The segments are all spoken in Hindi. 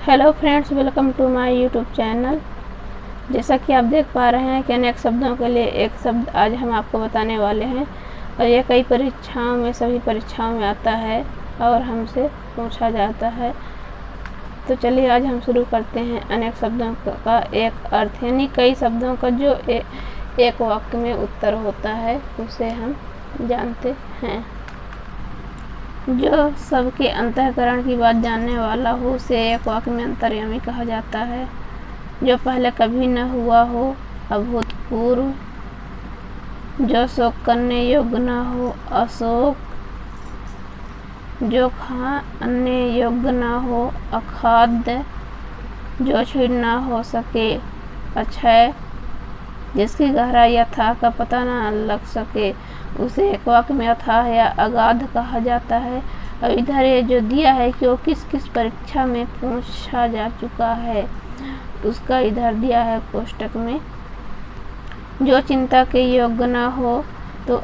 Hello friends, welcome to my YouTube channel. जैसा कि आप देख पा रहे हैं कि अनेक शब्दों के लिए एक शब्द आज हम आपको बताने वाले हैं और ये कई परीक्षाओं में सभी परीक्षाओं में आता है और हमसे पूछा जाता है। तो चलिए आज हम शुरू करते हैं। अनेक शब्दों का एक अर्थ, यानी कई शब्दों का जो एक वाक्य में उत्तर होता है उसे हम जानते हैं। जो सबके अंतःकरण की बात जानने वाला हो उसे एक वाक्य में अंतर्यामी कहा जाता है। जो पहले कभी न हुआ हो, अभूतपूर्व। जो शोक करने योग्य न हो, अशोक। जो खाने योग्य न हो, अखाद्य। जो छू न हो सके, अक्षय। जिसकी गहराई अथाह का पता न लग सके उसे एक वाक्य में अथाह या अगाध कहा जाता है। और इधर ये जो दिया है कि वो किस किस परीक्षा में पूछा जा चुका है उसका इधर दिया है कोष्टक में। जो चिंता के योग्य न हो तो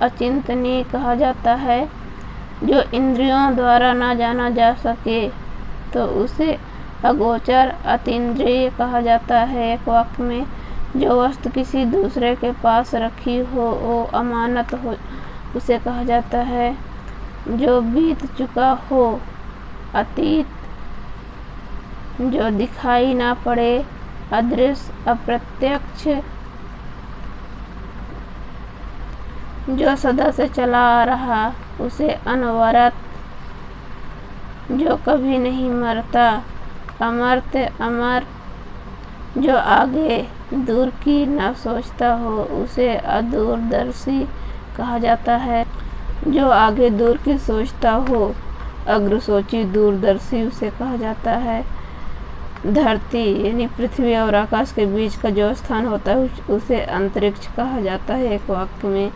अचिंतनीय कहा जाता है। जो इंद्रियों द्वारा न जाना जा सके तो उसे अगोचर अतीन्द्रिय कहा जाता है एक वाक्य में। जो वस्तु किसी दूसरे के पास रखी हो वो अमानत हो उसे कहा जाता है। जो बीत चुका हो, अतीत। जो दिखाई ना पड़े, अदृश्य अप्रत्यक्ष। जो सदा से चला आ रहा उसे अनवरत। जो कभी नहीं मरता, अमर्त्य अमर। जो आगे दूर की न सोचता हो उसे अदूरदर्शी कहा जाता है। जो आगे दूर की सोचता हो, अग्रसोची दूरदर्शी उसे कहा जाता है। धरती यानी पृथ्वी और आकाश के बीच का जो स्थान होता है उसे अंतरिक्ष कहा जाता है एक वाक्य में।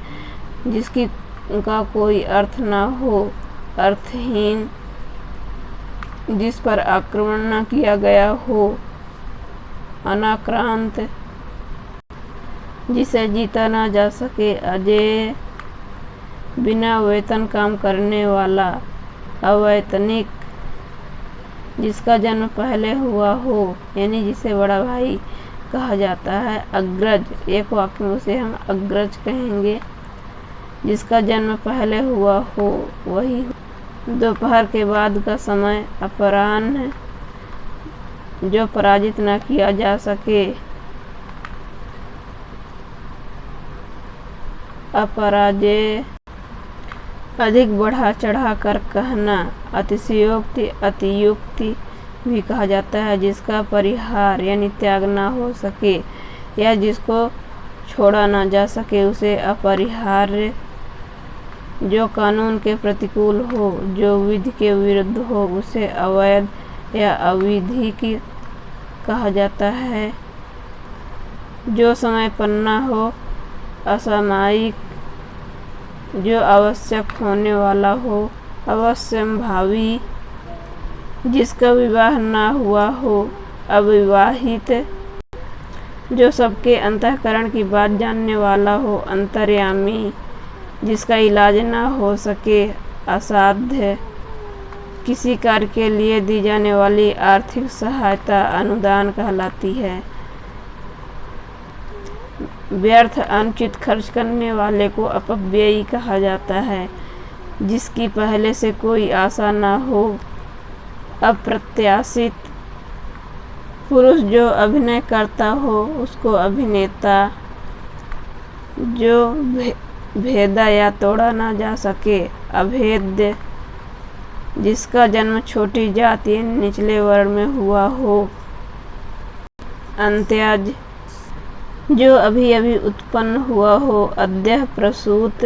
जिसकी का कोई अर्थ ना हो, अर्थहीन। जिस पर आक्रमण न किया गया हो, अनाक्रांत। जिसे जीता ना जा सके, अजेय। बिना वेतन काम करने वाला, अवैतनिक। जिसका जन्म पहले हुआ हो यानी जिसे बड़ा भाई कहा जाता है, अग्रज। एक वाक्य में उसे हम अग्रज कहेंगे। जिसका जन्म पहले हुआ हो वही। दोपहर के बाद का समय, अपराह्न। जो पराजित न किया जा सके, अपराजेय। अधिक बढ़ा चढ़ा कर कहना, अतिशयोक्ति अतियुक्ति भी कहा जाता है। जिसका परिहार यानी त्याग ना हो सके या जिसको छोड़ा ना जा सके उसे अपरिहार्य। जो कानून के प्रतिकूल हो, जो विधि के विरुद्ध हो उसे अवैध या अविधिक कहा जाता है। जो समय पर न हो, असामयिक। जो आवश्यक होने वाला हो, अवश्यंभावी। जिसका विवाह न हुआ हो, अविवाहित। जो सबके अंतःकरण की बात जानने वाला हो, अंतर्यामी। जिसका इलाज न हो सके, असाध्य। किसी कार्य के लिए दी जाने वाली आर्थिक सहायता अनुदान कहलाती है। व्यर्थ अनुचित खर्च करने वाले को अपव्ययी कहा जाता है। जिसकी पहले से कोई आशा न हो, अप्रत्याशित। पुरुष जो अभिनय करता हो उसको अभिनेता। जो भेदा या तोड़ा ना जा सके, अभेद्य। जिसका जन्म छोटी जाति या निचले वर्ण में हुआ हो, अंत्यज। जो अभी अभी उत्पन्न हुआ हो, अद्यः प्रसूत।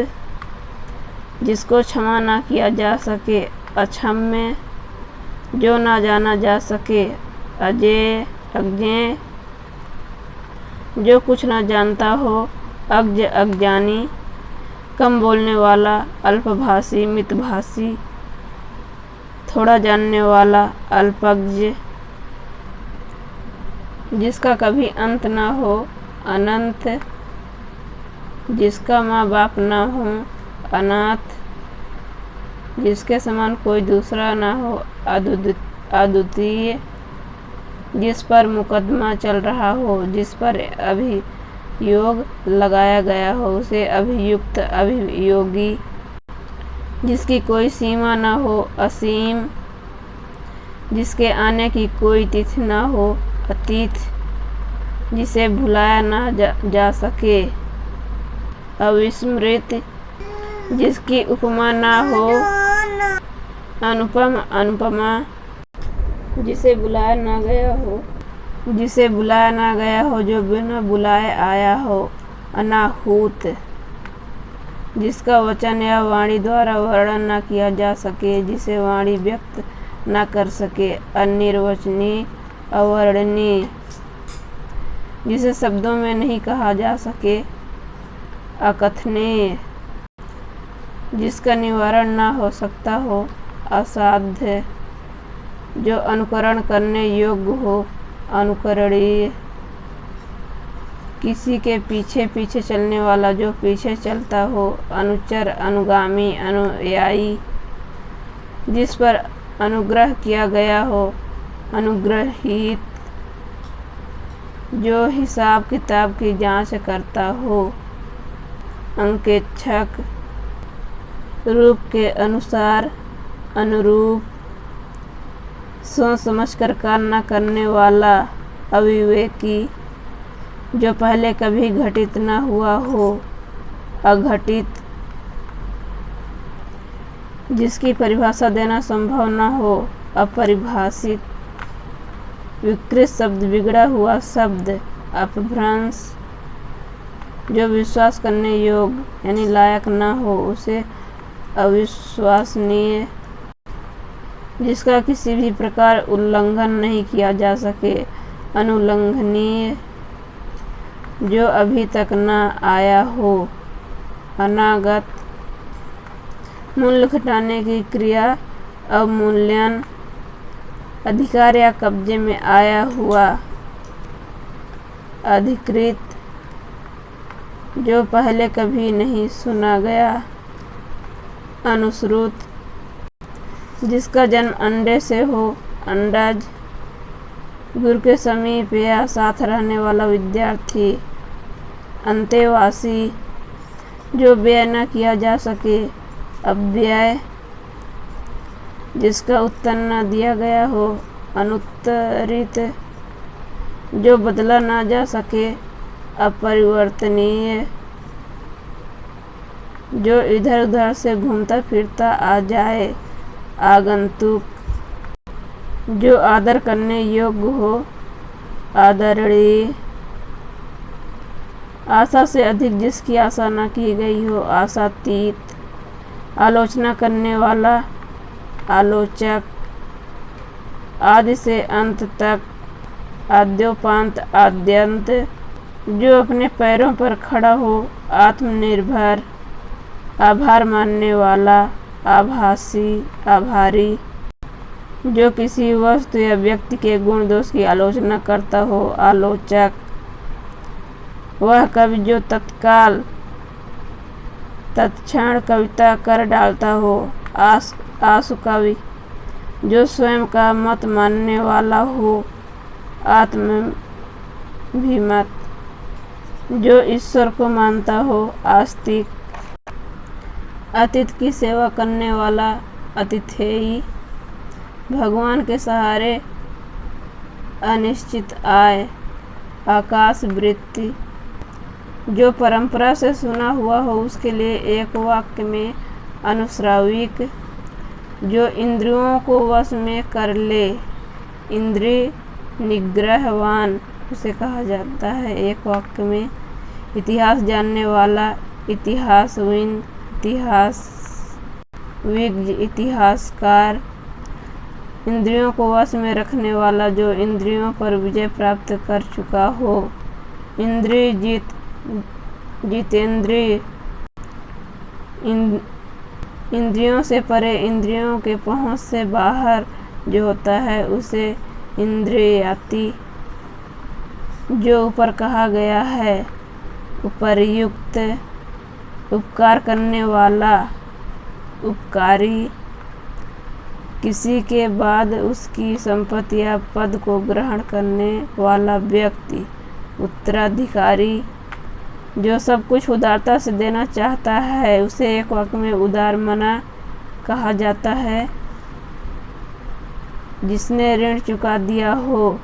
जिसको क्षमा ना किया जा सके, अक्षम्य। जो ना जाना जा सके, अजेय अज्ञेय। जो कुछ ना जानता हो, अज्ञ अज्ञानी। कम बोलने वाला, अल्पभाषी मितभाषी। थोड़ा जानने वाला, अल्पज्ञ। जिसका कभी अंत ना हो, अनंत। जिसका माँ बाप ना हो, अनाथ। जिसके समान कोई दूसरा ना हो, अद्वितीय, जिस पर मुकदमा चल रहा हो, जिस पर अभियोग लगाया गया हो, उसे अभियुक्त, अभियोगी, जिसकी कोई सीमा न हो, असीम, जिसके आने की कोई तिथि न हो, अतीत, जिसे भुलाया न जा सके, अविस्मृत, जिसकी उपमा न हो, अनुपम, अनुपमा, जिसे बुलाया न गया हो, जो बिना बुलाए आया हो, अनाहूत, जिसका वचन या वाणी द्वारा वर्णन न किया जा सके, जिसे वाणी व्यक्त न कर सके, अनिर्वचनीय, अवर्णनीय, जिसे शब्दों में नहीं कहा जा सके, अकथनीय, जिसका निवारण न हो सकता हो, असाध्य, जो अनुकरण करने योग्य हो, अनुकरणीय, किसी के पीछे पीछे चलने वाला, जो पीछे चलता हो, अनुचर, अनुगामी, अनुयायी, जिस पर अनुग्रह किया गया हो, अनुग्रहीत, जो हिसाब किताब की जांच करता हो, अंकेक्षक, रूप के अनुसार, अनुरूप, सोच समझकर कार्य न करने वाला, अविवेकी, जो पहले कभी घटित न हुआ हो, अघटित, जिसकी परिभाषा देना संभव न हो, अपरिभाषित, विकृत शब्द, बिगड़ा हुआ शब्द, अपभ्रंश, जो विश्वास करने योग्य यानी लायक न हो, उसे अविश्वसनीय, जिसका किसी भी प्रकार उल्लंघन नहीं किया जा सके, अनुल्लंघनीय, जो अभी तक न आया हो, अनागत, मूल्य घटाने की क्रिया, अवमूल्यन, अधिकार या कब्जे में आया हुआ, अधिकृत, जो पहले कभी नहीं सुना गया, अनुश्रुत, जिसका जन्म अंडे से हो, अंडज, गुरु के समीप या साथ रहने वाला विद्यार्थी, अंतेवासी, जो व्यय न किया जा सके, अव्यय, जिसका उत्तर न दिया गया हो, अनुत्तरित, जो बदला न जा सके, अपरिवर्तनीय, जो इधर उधर से घूमता फिरता आ जाए, आगंतुक, जो आदर करने योग्य हो, आदरणीय, आशा से अधिक जिसकी आशा न की गई हो, आशातीत, आलोचना करने वाला, आलोचक, आदि से अंत तक, आद्योपांत, आद्यंत, जो अपने पैरों पर खड़ा हो, आत्मनिर्भर, आभार मानने वाला, आभासी, आभारी, जो किसी वस्तु या व्यक्ति के गुण दोष की आलोचना करता हो, आलोचक, वह कवि जो तत्काल तत्क्षण कविता कर डालता हो, आशु कवि, जो स्वयं का मत मानने वाला हो, आत्माभिमत, जो ईश्वर को मानता हो, आस्तिक, अतीत की सेवा करने वाला, अतिथेयी, भगवान के सहारे, अनिश्चित आय, आकाश वृत्ति, जो परंपरा से सुना हुआ हो उसके लिए एक वाक्य में, अनुश्राविक, जो इंद्रियों को वश में कर ले, इंद्रिय निग्रहवान उसे कहा जाता है एक वाक्य में, इतिहास जानने वाला, इतिहासविद, इतिहासविज्ञ, इतिहासकार, इंद्रियों को वश में रखने वाला, जो इंद्रियों पर विजय प्राप्त कर चुका हो, इंद्रिय जितेंद्रिय, इंद्रियों से परे, इंद्रियों के पहुँच से बाहर जो होता है उसे इंद्रियाती, जो ऊपर कहा गया है, उपर्युक्त, उपकार करने वाला, उपकारी, किसी के बाद उसकी संपत्ति या पद को ग्रहण करने वाला व्यक्ति, उत्तराधिकारी जो सब कुछ उदारता से देना चाहता है उसे एक वाक्य में उदारमना कहा जाता है। जिसने ऋण चुका दिया हो,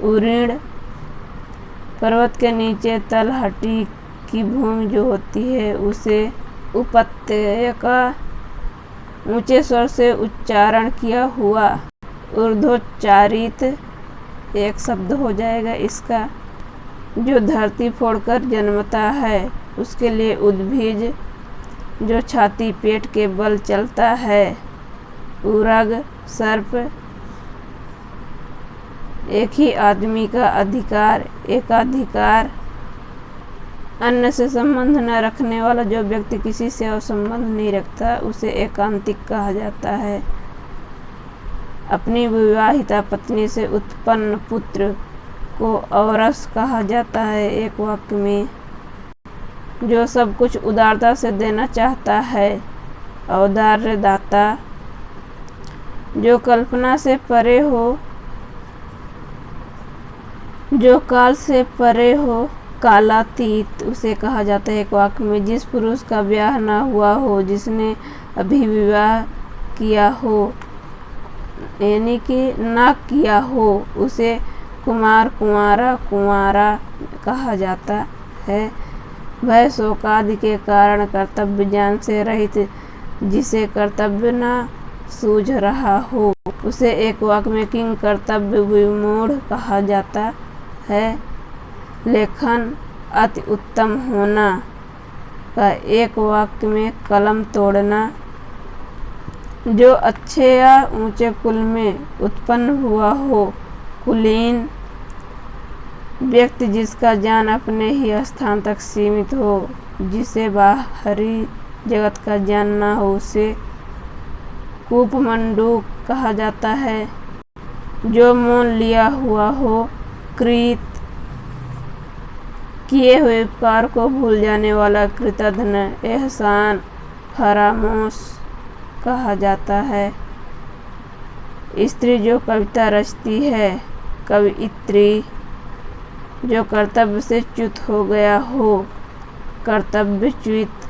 उऋण। पर्वत के नीचे तलहटी की भूमि जो होती है उसे उपत्यका का ऊंचे स्वर से उच्चारण किया हुआ ऊर्ध्वोच्चारित एक शब्द हो जाएगा इसका। जो धरती फोड़कर जन्मता है उसके लिए उद्भिज जो छाती पेट के बल चलता है। उरग सर्प। एक ही आदमी का अधिकार, एकाधिकार। अन्य से संबंध न रखने वाला जो व्यक्ति किसी से और संबंध नहीं रखता उसे एकांतिक कहा जाता है। अपनी विवाहिता पत्नी से उत्पन्न पुत्र को औरस कहा जाता है एक वाक्य में। जो सब कुछ उदारता से देना चाहता है, औदार्य दाता। जो कल्पना से परे हो, जो काल से परे हो, कालातीत उसे कहा जाता है एक वाक्य में। जिस पुरुष का ब्याह ना हुआ हो, जिसने अभी विवाह किया हो यानी कि ना किया हो उसे कुमार, कुंवारा, कुंवारा कहा जाता है। भय शोकादि के कारण कर्तव्य ज्ञान से रहित, जिसे कर्तव्य ना सूझ रहा हो उसे एक वाक्य में किंग कर्तव्य विमूढ़ कहा जाता है। लेखन अति उत्तम होना का एक वाक्य में कलम तोड़ना। जो अच्छे या ऊंचे कुल में उत्पन्न हुआ हो, कुलीन। व्यक्ति जिसका ज्ञान अपने ही स्थान तक सीमित हो, जिसे बाहरी जगत का ज्ञान ना हो उसे कूपमंडूक कहा जाता है। जो मोल लिया हुआ हो, कृत। किए हुए उपकार को भूल जाने वाला कृतघ्न, एहसान, फरामोश कहा जाता है। स्त्री जो कविता रचती है, कवियत्री। जो कर्तव्य से च्युत हो गया हो, कर्तव्यच्युत।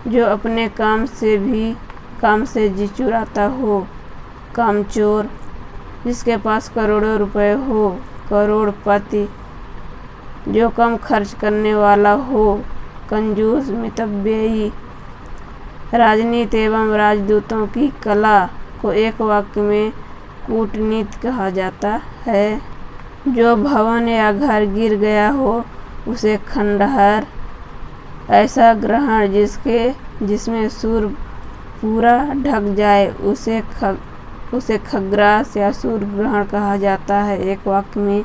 जो अपने काम से जी चुराता हो, कामचोर। जिसके पास करोड़ों रुपए हो, करोड़पति। जो कम खर्च करने वाला हो, कंजूस, मितव्ययी। राजनीति एवं राजदूतों की कला को एक वाक्य में कूटनीति कहा जाता है। जो भवन या घर गिर गया हो उसे खंडहर। ऐसा ग्रहण जिसमें सूर्य पूरा ढक जाए उसे खग्रास या सूर्य ग्रहण कहा जाता है एक वाक्य में।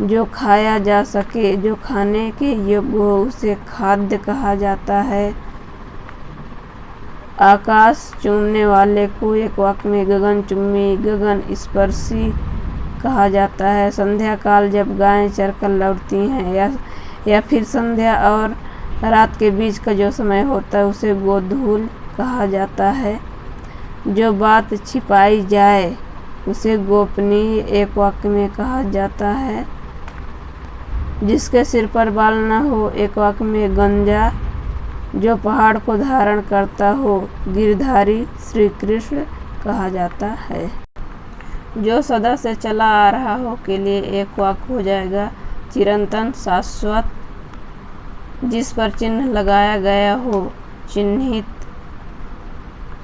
जो खाया जा सके, जो खाने के योग्य हो उसे खाद्य कहा जाता है। आकाश चूमने वाले को एक वाक्य में गगनचुम्बी, गगन स्पर्शी कहा जाता है। संध्या काल जब गायें चरकर लौटती हैं या फिर संध्या और रात के बीच का जो समय होता है उसे गोधूल कहा जाता है। जो बात छिपाई जाए उसे गोपनीय एक वाक्य में कहा जाता है। जिसके सिर पर बाल न हो एक वाक्य में गंजा। जो पहाड़ को धारण करता हो, गिरधारी श्री कृष्ण कहा जाता है। जो सदा से चला आ रहा हो के लिए एक वाक्य हो जाएगा चिरंतन, शाश्वत। जिस पर चिन्ह लगाया गया हो, चिन्हित।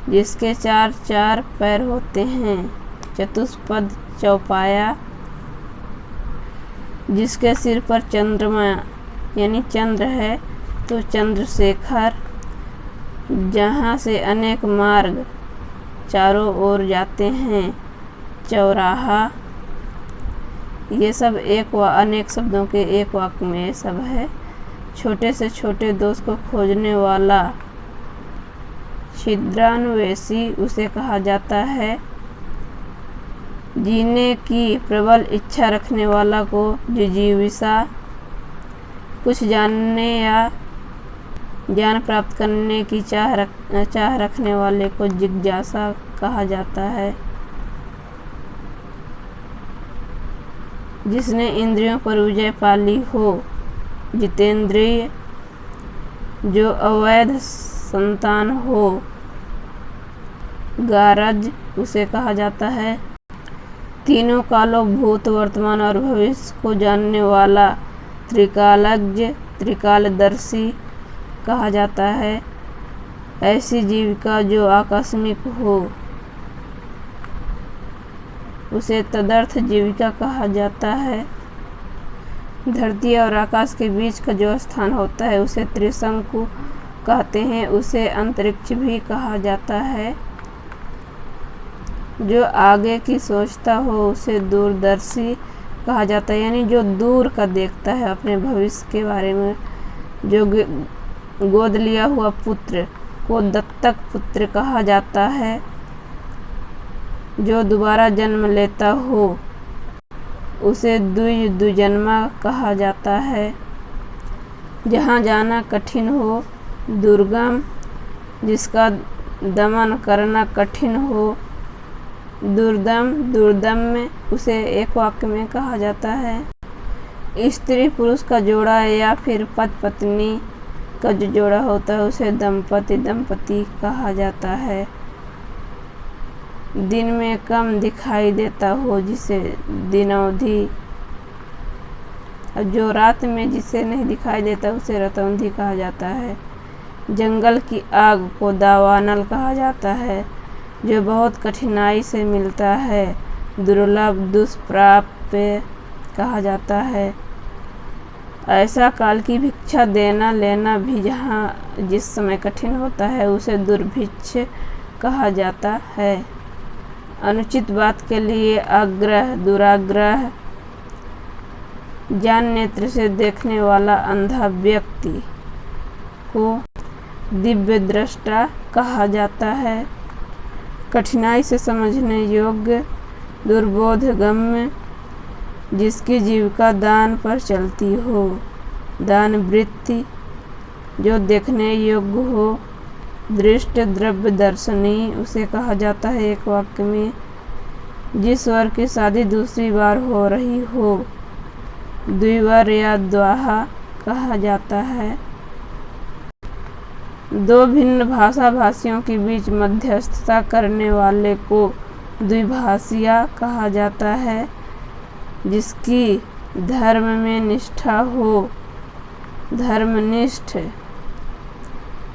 जिसके चार चार पैर होते हैं, चतुष्पद, चौपाया। जिसके सिर पर चंद्रमा यानी चंद्र है तो चंद्रशेखर। जहाँ से अनेक मार्ग चारों ओर जाते हैं, चौराहा। ये सब एक व अनेक शब्दों के एक वाक्य में सब है। छोटे से छोटे दोष को खोजने वाला, छिद्रान्वेषी उसे कहा जाता है। जीने की प्रबल इच्छा रखने वाला को जिजीविषा। कुछ जानने या ज्ञान प्राप्त करने की चाह रखने वाले को जिज्ञासा कहा जाता है। जिसने इंद्रियों पर विजय पा ली हो, जितेंद्रिय, जो अवैध संतान हो, गारज उसे कहा जाता है। तीनों कालों, भूत, वर्तमान और भविष्य को जानने वाला त्रिकालज्ञ, त्रिकालदर्शी कहा जाता है। ऐसी जीविका जो आकस्मिक हो, उसे तदर्थ जीविका कहा जाता है। धरती और आकाश के बीच का जो स्थान होता है उसे त्रिशंकु कहते हैं। उसे अंतरिक्ष भी कहा जाता है। जो आगे की सोचता हो उसे दूरदर्शी कहा जाता है, यानी जो दूर का देखता है अपने भविष्य के बारे में। जो गोद लिया हुआ पुत्र को दत्तक पुत्र कहा जाता है। जो दोबारा जन्म लेता हो उसे द्विजन्मा कहा जाता है। जहाँ जाना कठिन हो, दुर्गम, जिसका दमन करना कठिन हो, दुर्दम, दुर्दम्य उसे एक वाक्य में कहा जाता है। स्त्री पुरुष का जोड़ा या फिर पति पत्नी का जो जोड़ा होता है उसे दंपति, दंपति कहा जाता है। दिन में कम दिखाई देता हो जिसे दिनौंधी, जो रात में जिसे नहीं दिखाई देता उसे रतौंधी कहा जाता है। जंगल की आग को दावानल कहा जाता है। जो बहुत कठिनाई से मिलता है, दुर्लभ, दुष्प्राप्य कहा जाता है। ऐसा काल की भिक्षा देना लेना भी जहाँ जिस समय कठिन होता है उसे दुर्भिक्ष कहा जाता है। अनुचित बात के लिए आग्रह, दुराग्रह, ज्ञान नेत्र से देखने वाला अंधा व्यक्ति को दिव्य दृष्टा कहा जाता है। कठिनाई से समझने योग्य, दुर्बोधगम्य, जिसकी जीविका दान पर चलती हो, दान वृत्ति, जो देखने योग्य हो, दृष्ट, द्रव्य दर्शनी उसे कहा जाता है एक वाक्य में। जिस वर की शादी दूसरी बार हो रही हो, द्विवर या द्वाहा कहा जाता है। दो भिन्न भाषा भाषियों के बीच मध्यस्थता करने वाले को द्विभाषिया कहा जाता है। जिसकी धर्म में निष्ठा हो, धर्मनिष्ठ,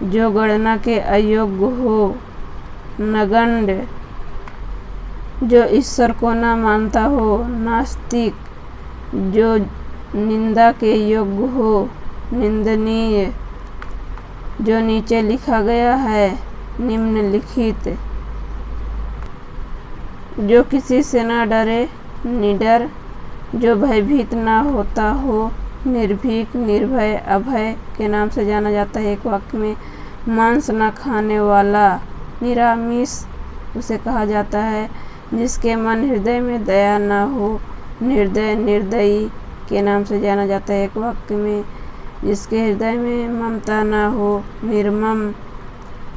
जो गणना के अयोग्य हो, नगण्य, जो ईश्वर को न मानता हो, नास्तिक, जो निंदा के योग्य हो, निंदनीय, जो नीचे लिखा गया है, निम्नलिखित, जो किसी से न डरे, निडर, जो भयभीत ना होता हो, निर्भीक, निर्भय, अभय के नाम से जाना जाता है एक वाक्य में। मांस न खाने वाला, निरामिष उसे कहा जाता है। जिसके मन हृदय में दया ना हो, निर्दय, निर्दयी के नाम से जाना जाता है एक वाक्य में। जिसके हृदय में ममता ना हो, निर्मम,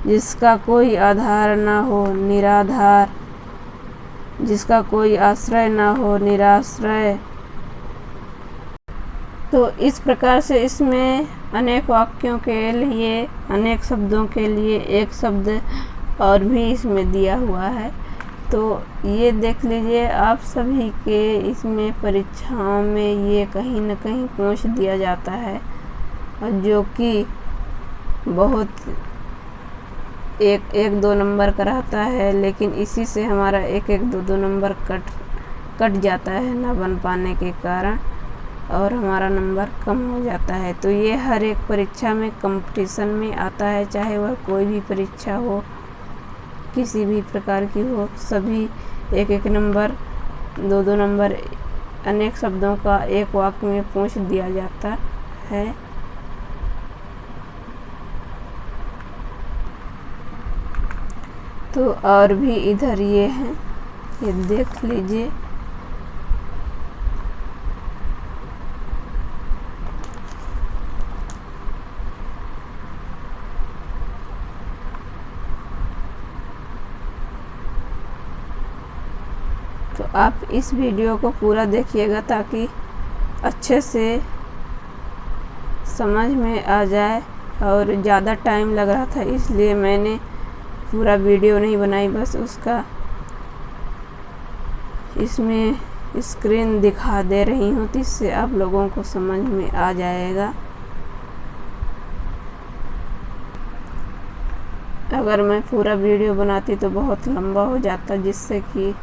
जिसका कोई आधार ना हो, निराधार, जिसका कोई आश्रय ना हो, निराश्रय। तो इस प्रकार से इसमें अनेक वाक्यों के लिए, अनेक शब्दों के लिए एक शब्द और भी इसमें दिया हुआ है। तो ये देख लीजिए, आप सभी के इसमें परीक्षाओं में ये कहीं न कहीं पूछ दिया जाता है, और जो कि बहुत एक दो नंबर का रहता है, लेकिन इसी से हमारा एक दो नंबर कट जाता है ना बन पाने के कारण, और हमारा नंबर कम हो जाता है। तो ये हर एक परीक्षा में, कंपटीशन में आता है, चाहे वह कोई भी परीक्षा हो, किसी भी प्रकार की हो, सभी एक नंबर, दो नंबर, अनेक शब्दों का एक वाक्य में पूछ दिया जाता है। तो और भी इधर ये हैं, ये देख लीजिए। तो आप इस वीडियो को पूरा देखिएगा ताकि अच्छे से समझ में आ जाए। और ज़्यादा टाइम लग रहा था इसलिए मैंने पूरा वीडियो नहीं बनाई, बस उसका इसमें स्क्रीन दिखा दे रही हूँ जिससे आप लोगों को समझ में आ जाएगा। अगर मैं पूरा वीडियो बनाती तो बहुत लंबा हो जाता, जिससे कि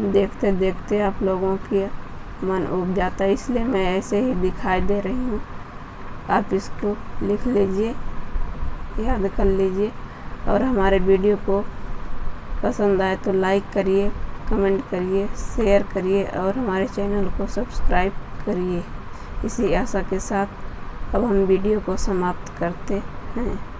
देखते देखते आप लोगों के मन उब जाता, इसलिए मैं ऐसे ही दिखाई दे रही हूँ। आप इसको लिख लीजिए, याद कर लीजिए। और हमारे वीडियो को पसंद आए तो लाइक करिए, कमेंट करिए, शेयर करिए और हमारे चैनल को सब्सक्राइब करिए। इसी आशा के साथ अब हम वीडियो को समाप्त करते हैं।